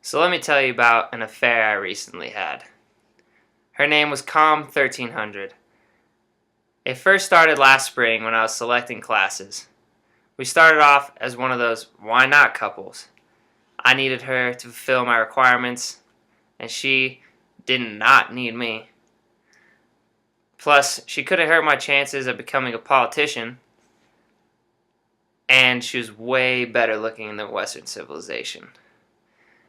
So let me tell you about an affair I recently had. Her name was Com 1300. It first started last spring when I was selecting classes. We started off as one of those why not couples. I needed her to fulfill my requirements, and she did not need me. Plus, she could have hurt my chances of becoming a politician, and she was way better looking than Western civilization.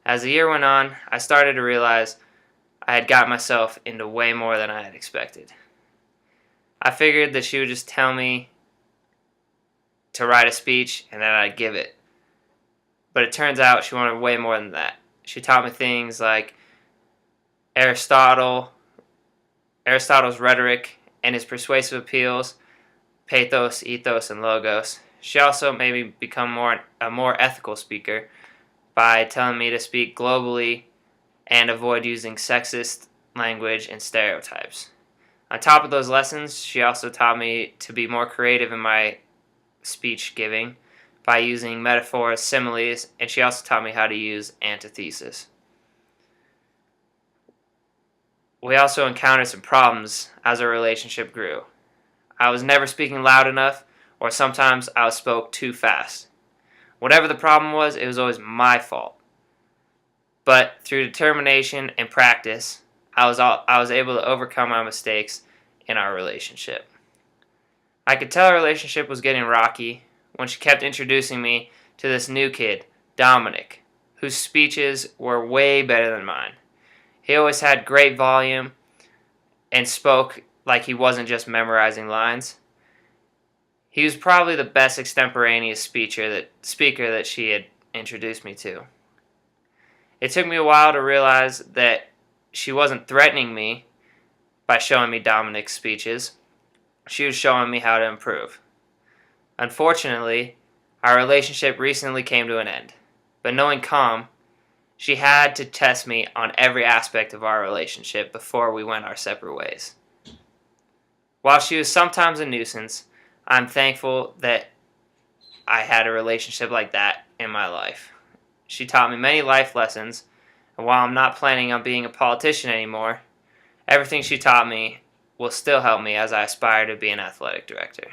As the year went on, I started to realize I had got myself into way more than I had expected. I figured that she would just tell me to write a speech and then I'd give it. But it turns out she wanted way more than that. She taught me things like Aristotle's rhetoric and his persuasive appeals, pathos, ethos, and logos. She also made me become a more ethical speaker by telling me to speak globally and avoid using sexist language and stereotypes. On top of those lessons, she also taught me to be more creative in my speech giving by using metaphors, similes, and she also taught me how to use antithesis. We also encountered some problems as our relationship grew. I was never speaking loud enough, or sometimes I spoke too fast. Whatever the problem was, it was always my fault. But through determination and practice, I was able to overcome my mistakes in our relationship. I could tell our relationship was getting rocky when she kept introducing me to this new kid, Dominic, whose speeches were way better than mine. He always had great volume and spoke like he wasn't just memorizing lines. He was probably the best extemporaneous speaker that she had introduced me to. It took me a while to realize that she wasn't threatening me by showing me Dominic's speeches. She was showing me how to improve. Unfortunately, our relationship recently came to an end. But knowing Com, she had to test me on every aspect of our relationship before we went our separate ways. While she was sometimes a nuisance, I'm thankful that I had a relationship like that in my life. She taught me many life lessons, and while I'm not planning on being a politician anymore, everything she taught me will still help me as I aspire to be an athletic director.